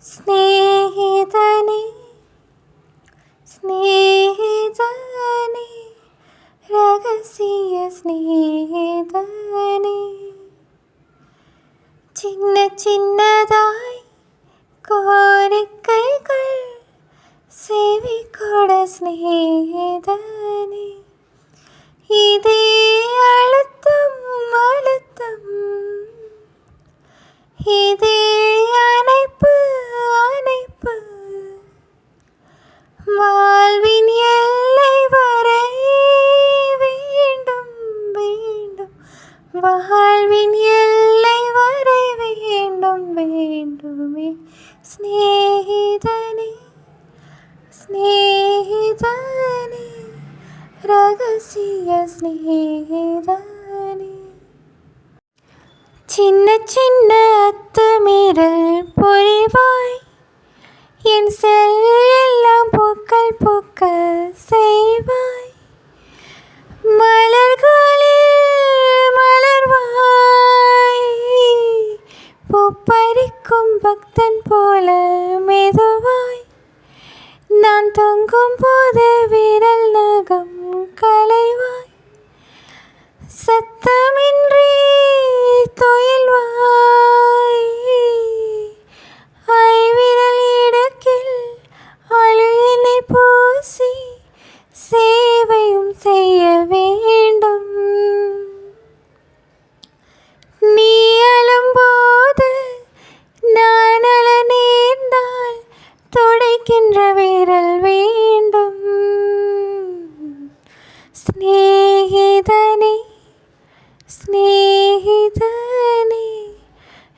സ്നേഹിതനേ സ്നേഹിതനേ രഹസ്യ സ്നേഹിതനേ சின்ன சின்னதாய் கோரிக்கைகள் செவி கொட ஸ்நேகிதனே இதே அழுத்தம் அழுத்தம் இதே அணைப்பு அணைப்பு வாழ்வின் எல்லை வரை வேண்டும் வேண்டும் வாழ்வின் எல்லை வரை வேண்டும் வேண்டுமே ஸ்நேகிதனே ஸ்நேகிதனே ரகசிய ஸ்நேகிதனே சின்ன சின்ன அத்துமீறல் புரிவாய் என் செல் எல்லாம் பூக்கள் பூக்க செய்வாய் மலர்களில் மலர்வாய் பூப்பறிக்கும் பக்தன் போல மெதுவாய் நான் தொங்கும் போது விரல் நகம் களைவாய் சத்தமின்றி தொயில்வாய் ஐவிரல் இடுக்கில் அழுகினை பூசி சேவையும் செய்ய வேண்டும் நீ அழும்போது நான் அழ நேர்ந்தால் துடைக்கின்ற விரல் வேண்டும் ஸ்நேகிதனே ஸ்நேகிதனே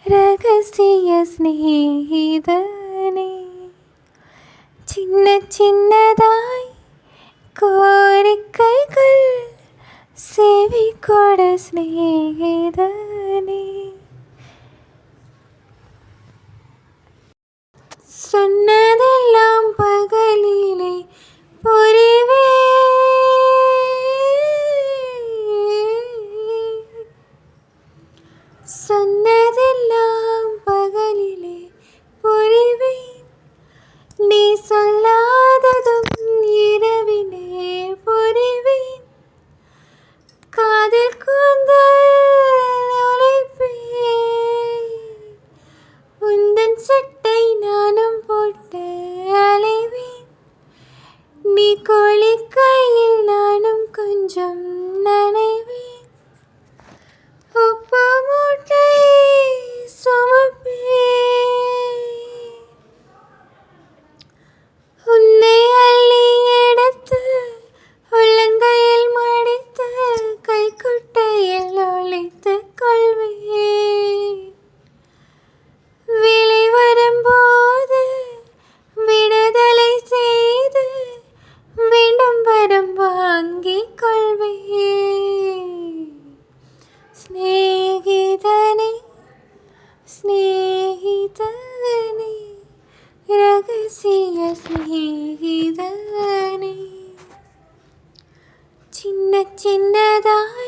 ரகசிய ஸ்நேகிதனே சின்ன சின்னதாய் கோரிக்கைகள் செவி கொட ஸ்நேகிதனே சொன்னதெல்லாம் பகலிலே புரிவே சொன்னதெல்லாம் பகலிலே புரிவேன் நீ சொல்லாததும் இரவிலே புரிவேன் காதில் கூந்தல் உழைப்பேன் உந்தன் சட்டை நானும் போட்டு அலைவேன் நீ கோழிக்கையில் நானும் கொஞ்சம் நனைவேன் உப்பு மூட்டை சுமப்பேன் உன்னை அள்ளி எடுத்து உள்ளங்கையில் மடித்து கைக்குட்டையில் ஒளித்து கொள்வேன் விலை வரும்போது விடுதலை செய்து மீண்டும் வரும் வாங்கிக் கொள்வேன் ஸ்நேகிதனே ஸ்நேகிதனே ரகசிய ஸ்நேகிதனே சின்ன சின்னதாய்